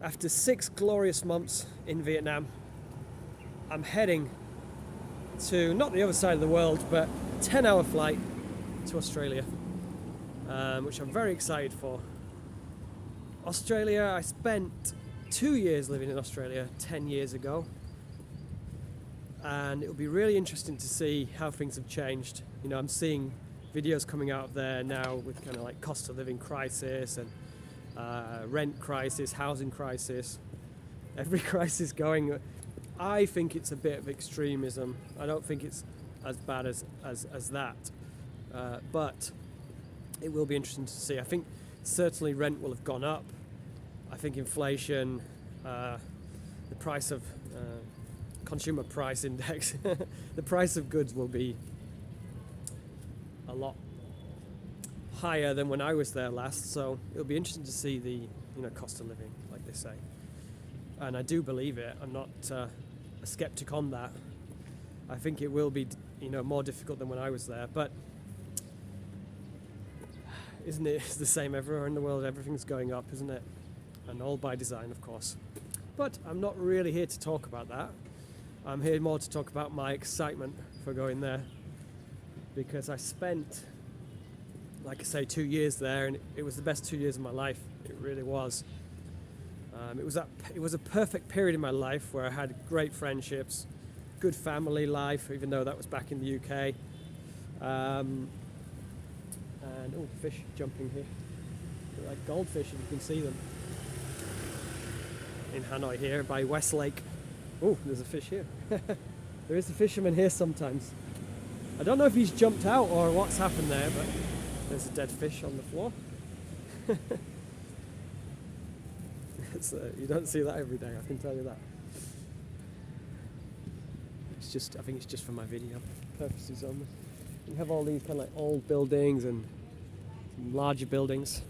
After 6 glorious months in Vietnam, I'm heading to not the other side of the world, but a 10-hour flight to Australia, which I'm very excited for. Australia, I spent 2 years living in Australia 10 years ago, and it'll be really interesting to see how things have changed. You know, I'm seeing videos coming out of there now with kind of like cost of living crisis and rent crisis, housing crisis, every crisis going. I think it's a bit of extremism. I don't think it's as bad as that, but it will be interesting to see. I think certainly rent will have gone up. I think inflation, the price of consumer price index, the price of goods will be a lot higher than when I was there last. So it'll be interesting to see the cost of living, like they say. And I do believe it. I'm not a skeptic on that. I think it will be more difficult than when I was there. But isn't it? It's the same everywhere in the world. Everything's going up, isn't it? And all by design, of course. But I'm not really here to talk about that. I'm here more to talk about my excitement for going there, because I spent, like I say, 2 years there, and it was the best 2 years of my life. It really was. It was a perfect period in my life where I had great friendships, good family life, even though that was back in the UK. And fish jumping here. They're like goldfish, if you can see them. In Hanoi here by Westlake. Oh, there's a fish here. There is a fisherman here sometimes. I don't know if he's jumped out or what's happened there, but there's a dead fish on the floor. You don't see that every day, I can tell you that. I think it's just for my video purposes only. You have all these kind of like old buildings and larger buildings.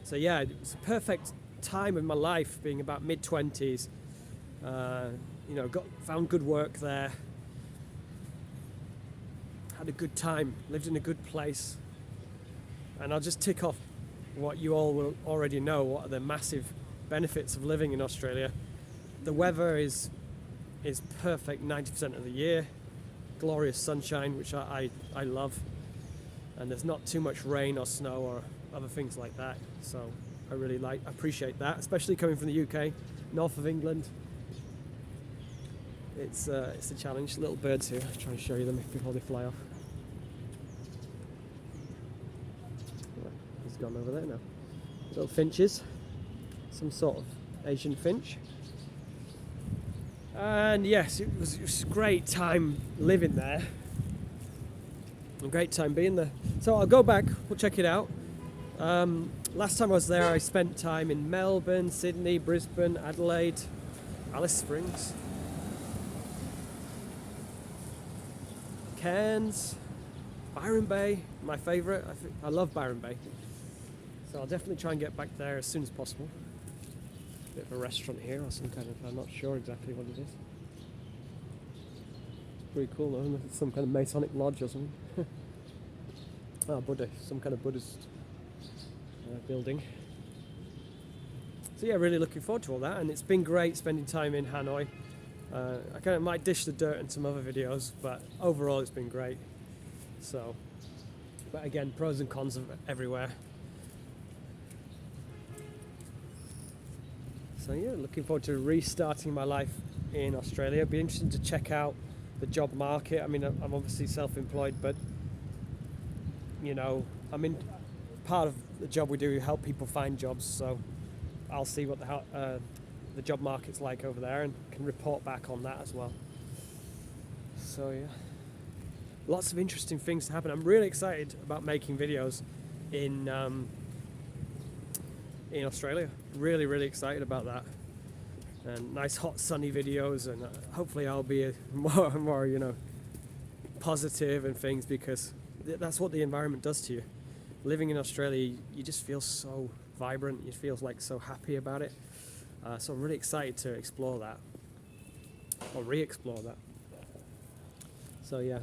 So yeah, it was a perfect time in my life, being about mid-20s. Found good work there. Had a good time, lived in a good place. And I'll just tick off what you all will already know. What are the massive benefits of living in Australia? The weather is perfect 90% of the year. Glorious sunshine, which I love. And there's not too much rain or snow or other things like that. So I really appreciate that, especially coming from the UK, north of England. It's a challenge. Little birds here. I'll try and show you them before they fly off. He's gone over there now. Little finches, some sort of Asian finch. And yes, it was a great time living there. A great time being there. So I'll go back. We'll check it out. Last time I was there, I spent time in Melbourne, Sydney, Brisbane, Adelaide, Alice Springs, Cairns, Byron Bay, my favourite. I love Byron Bay. So I'll definitely try and get back there as soon as possible. Bit of a restaurant here, or some kind of, I'm not sure exactly what it is. It's pretty cool though, isn't it? It's some kind of Masonic lodge or something. Oh, Buddha, some kind of Buddhist building. So yeah, really looking forward to all that, and it's been great spending time in Hanoi. I kind of might dish the dirt in some other videos, but overall it's been great. So, but again, pros and cons of everywhere. So yeah, looking forward to restarting my life in Australia. It'd be interesting to check out the job market. I mean, I'm obviously self-employed, but part of the job we do, we help people find jobs. So I'll see what the job market's like over there and can report back on that as well. So yeah, lots of interesting things to happen. I'm really excited about making videos in Australia. Really, really excited about that. And nice hot sunny videos, and hopefully I'll be more positive and things, because that's what the environment does to you. Living in Australia, you just feel so vibrant. You feel like so happy about it. So I'm really excited to explore that, or re-explore that. So yeah,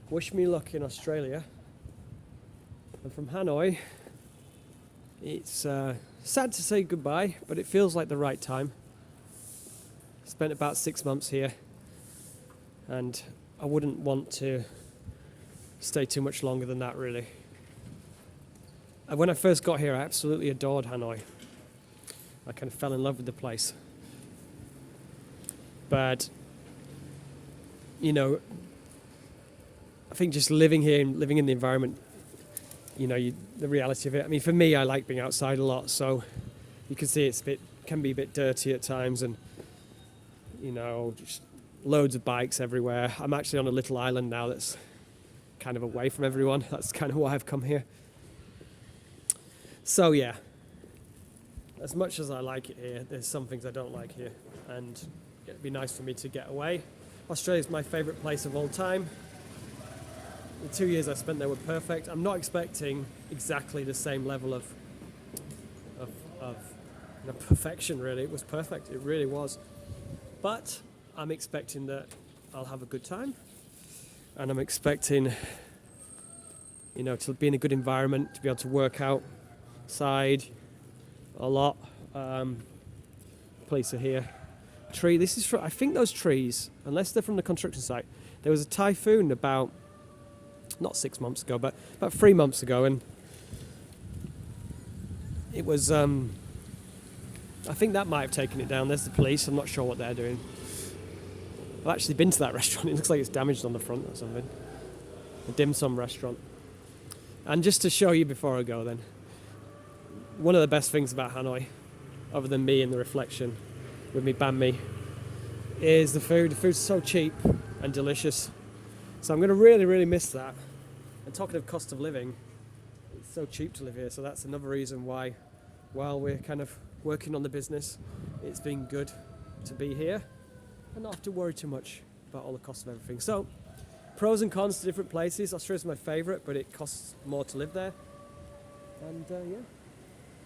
wish me luck in Australia. And from Hanoi, It's sad to say goodbye, but it feels like the right time. Spent about 6 months here, and I wouldn't want to stay too much longer than that, really. And when I first got here, I absolutely adored Hanoi. I kind of fell in love with the place. But, you know, I think just living here and living in the environment, you know, the reality of it. I mean, for me, I like being outside a lot, so you can see can be a bit dirty at times, and you know, just loads of bikes everywhere. I'm actually on a little island now that's kind of away from everyone. That's kind of why I've come here. So yeah, as much as I like it here, there's some things I don't like here, and it'd be nice for me to get away. Australia's my favourite place of all time. The 2 years I spent there were perfect. I'm not expecting exactly the same level of you know, perfection, really. It was perfect, it really was. But I'm expecting that I'll have a good time, and I'm expecting, you know, to be in a good environment, to be able to work outside a lot. Police are here. Tree. This is I think those trees, unless they're from the construction site. There was a typhoon about not 6 months ago, but about 3 months ago, and it was. I think that might have taken it down. There's the police. I'm not sure what they're doing. I've actually been to that restaurant. It looks like it's damaged on the front or something. A dim sum restaurant. And just to show you before I go, then, one of the best things about Hanoi, other than me and the reflection with me banh is the food. The food's so cheap and delicious. So I'm going to really, really miss that. And talking of cost of living, it's so cheap to live here. So that's another reason why, while we're kind of working on the business, it's been good to be here and not have to worry too much about all the cost of everything. So, pros and cons to different places. Australia's my favourite, but it costs more to live there. And yeah,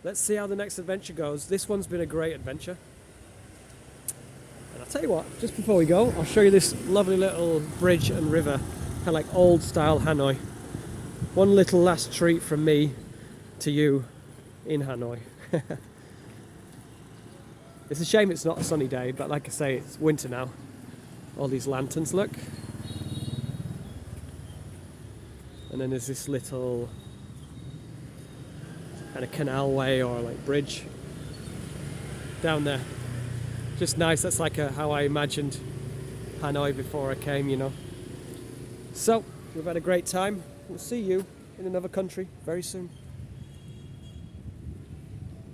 let's see how the next adventure goes. This one's been a great adventure. And I'll tell you what, just before we go, I'll show you this lovely little bridge and river, kind of like old style Hanoi. One little last treat from me to you in Hanoi. It's a shame it's not a sunny day, but like I say, it's winter now. All these lanterns, look. And then there's this little kind of canalway or like bridge down there. Just nice. That's like how I imagined Hanoi before I came, you know. So, we've had a great time. We'll see you in another country very soon.